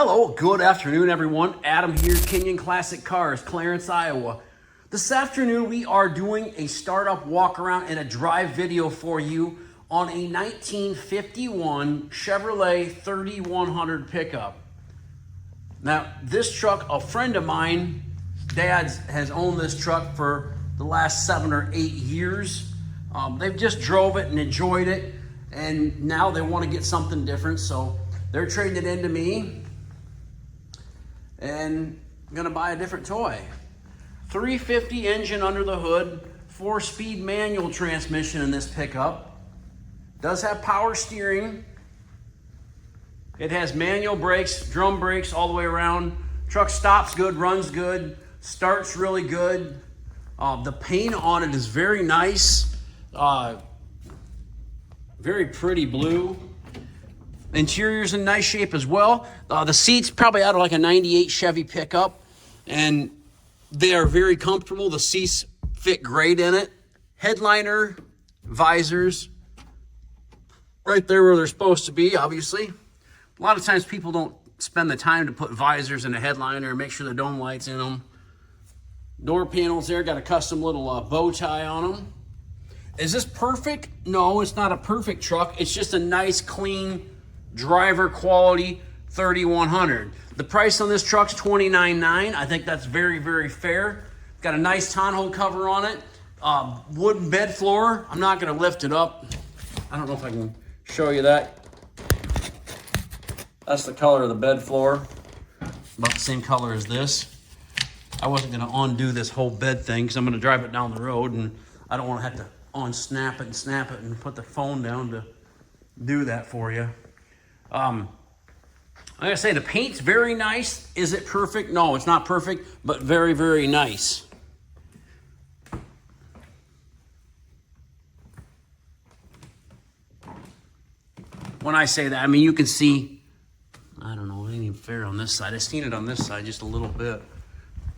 Hello, good afternoon, everyone. Adam here, Kinion Classic Cars, Clarence, Iowa. This afternoon, we are doing a startup walk around and a drive video for you on a 1951 Chevrolet 3100 pickup. Now, this truck, a friend of mine, Dad, has owned this truck for the last 7 or 8 years. They've just drove it and enjoyed it, and now they want to get something different, so they're trading it into me. And I'm gonna buy a different toy. 350 engine under the hood, 4-speed manual transmission in this pickup. Does have power steering. It has manual brakes, drum brakes all the way around. Truck stops good, runs good, starts really good. The paint on it is very nice. Very pretty blue. Interior's in nice shape as well. The seats probably out of like a 98 Chevy pickup, and they are very comfortable. The seats fit great in it. Headliner, visors, right there where they're supposed to be, obviously. A lot of times people don't spend the time to put visors in a headliner and make sure the dome light's in them. Door panels there, got a custom little bow tie on them. Is this perfect? No, it's not a perfect truck. It's just a nice, clean, driver quality 3100. The price on this truck's $29,900. I think that's very, very fair. Got a nice tonneau cover on it. Wooden bed floor. I'm not gonna lift it up. I don't know if I can show you that. That's the color of the bed floor. About the same color as this. I wasn't gonna undo this whole bed thing because I'm gonna drive it down the road and I don't wanna have to unsnap it and snap it and put the phone down to do that for you. Like I say, the paint's very nice. Is it perfect? No, it's not perfect, but very, very nice. When I say that, I mean, you can see, I don't know, it ain't even fair on this side. I've seen it on this side just a little bit.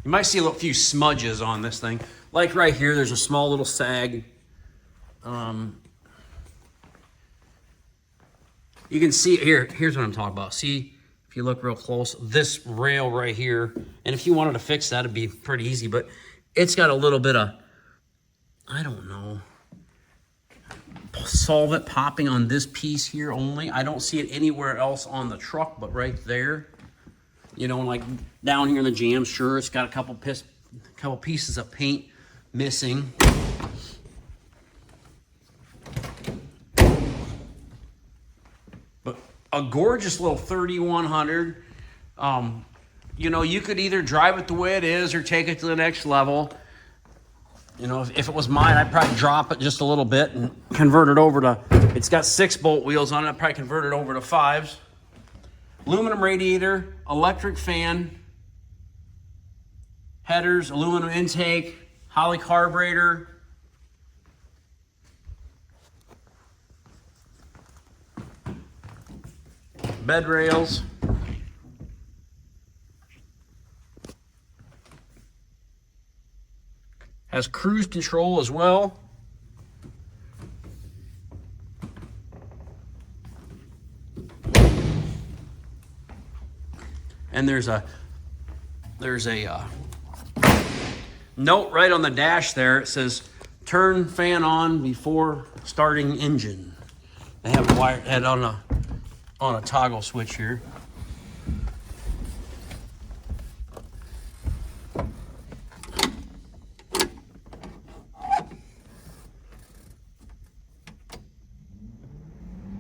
You might see a few smudges on this thing. Like right here, there's a small little sag. You can see here's what I'm talking about. See, if you look real close, this rail right here, and if you wanted to fix that, it'd be pretty easy, but it's got a little bit of, I don't know, solvent popping on this piece here only. I don't see it anywhere else on the truck, but right there. You know, like down here in the jam, sure, it's got a couple pieces of paint missing. A gorgeous little 3100. You know, you could either drive it the way it is or take it to the next level. You know, if it was mine, I'd probably drop it just a little bit and convert it over to, it's got 6-bolt wheels on it. I'd probably convert it over to 5s. Aluminum radiator, electric fan, headers, aluminum intake, Holley carburetor. Bed rails. Has cruise control as well. And there's a note right on the dash there. It says, turn fan on before starting engine. They have it wired on a toggle switch here.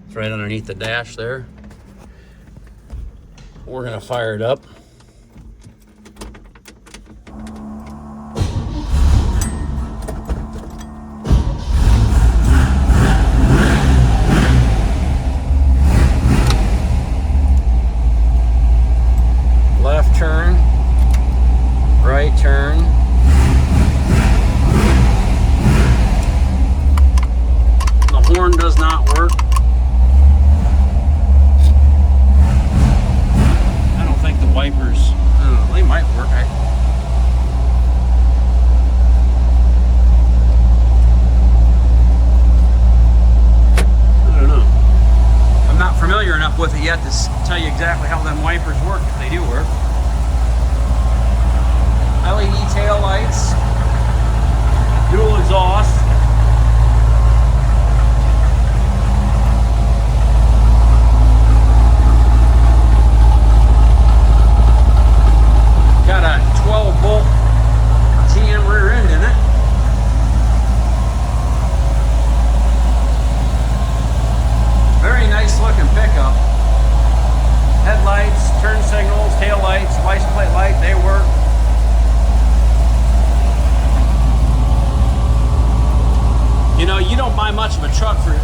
It's right underneath the dash there. We're gonna fire it up. Left turn, right turn. The horn does not work. I don't think the wipers, they might work. I don't know. I'm not familiar enough with it yet to tell you exactly how them wipers work, if they do work. LED tail lights, dual exhaust. Got a 12-bolt TM rear end in it. Very nice looking pickup. Headlights, turn signals, tail lights, license plate light, they work. You know, you don't buy much of a truck for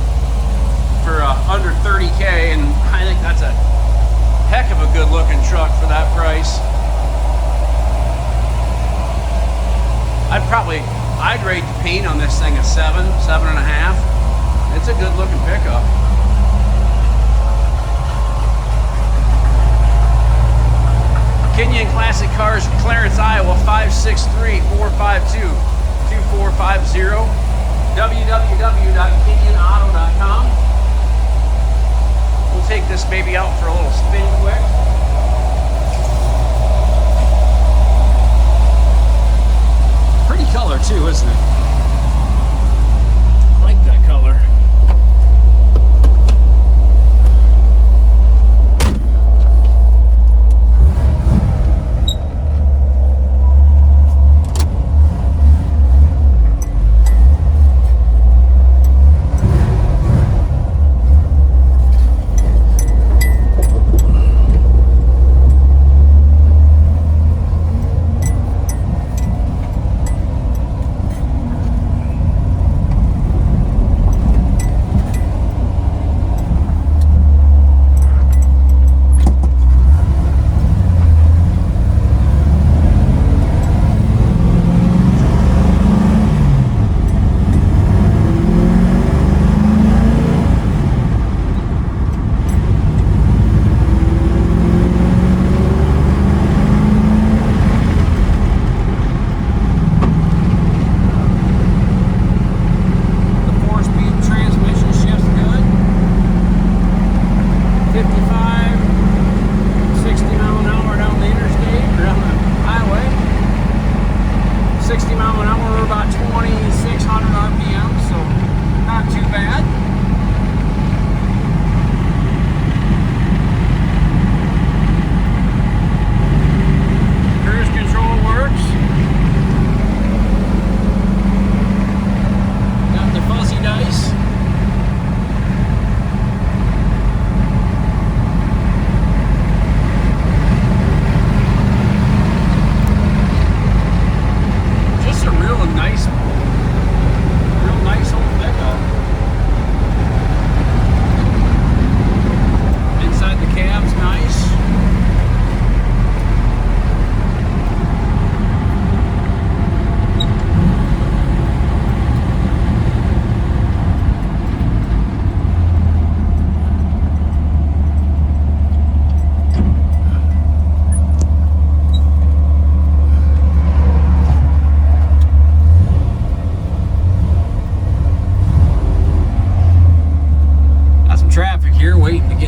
under 30K, and I think that's a heck of a good looking truck for that price. I'd rate the paint on this thing a 7, 7.5. It's a good looking pickup. Kinion Classic Cars, Clarence, Iowa, 563-452-2450. www.kinionauto.com. We'll take this baby out for a little spin quick. Pretty color too, isn't it? I like that color.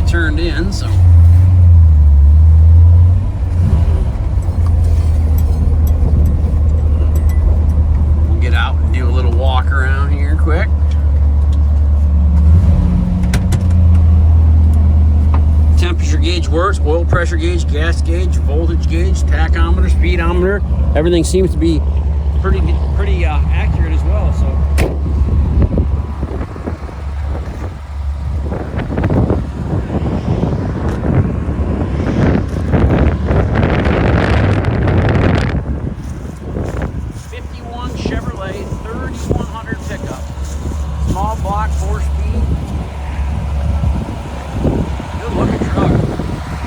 Turned in, so we'll get out and do a little walk around here quick. Temperature gauge works, oil pressure gauge, gas gauge, voltage gauge, tachometer, speedometer. Everything seems to be pretty accurate as well. So. Chevrolet 3100 pickup, small block, 4-speed, good looking truck.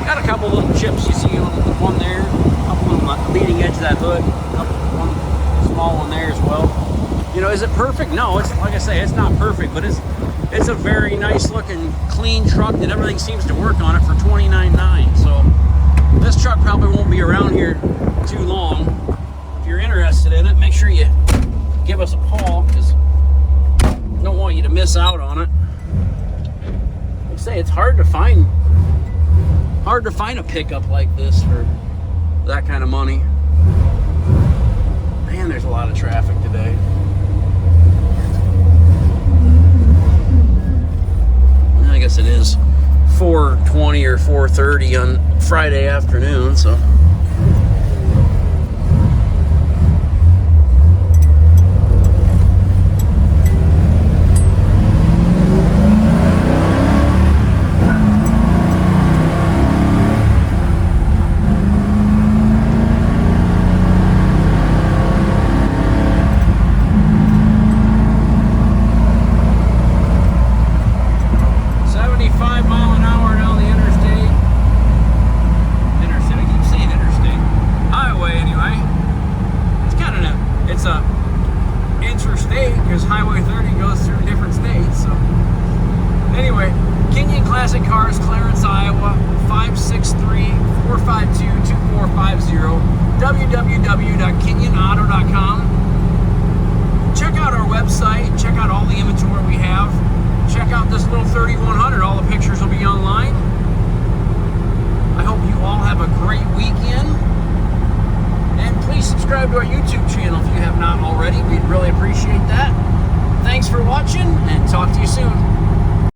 Got a couple little chips you see on the one there, a couple on the leading edge of that hood, one small one there as well. You know, is it perfect? No, it's like I say, it's not perfect, but it's a very nice looking, clean truck that everything seems to work on it for $29,900. So this truck probably won't be around here too long. If you're interested in it, make sure you give us a call, because I don't want you to miss out on it. Like I say, it's hard to find Hard to find a pickup like this for that kind of money. Man, there's a lot of traffic today. I guess it is 4:20 or 4:30 on Friday afternoon, so. Because Highway 30 goes through different states. So anyway, Kinion Classic Cars, Clarence, Iowa, 563-452-2450, www.kinionauto.com. Check out our website, check out all the inventory we have, check out this little 3100, all the pictures will be online. I hope you all have a great weekend. And please subscribe to our YouTube channel if you have not already. We'd really appreciate that. Thanks for watching, and talk to you soon.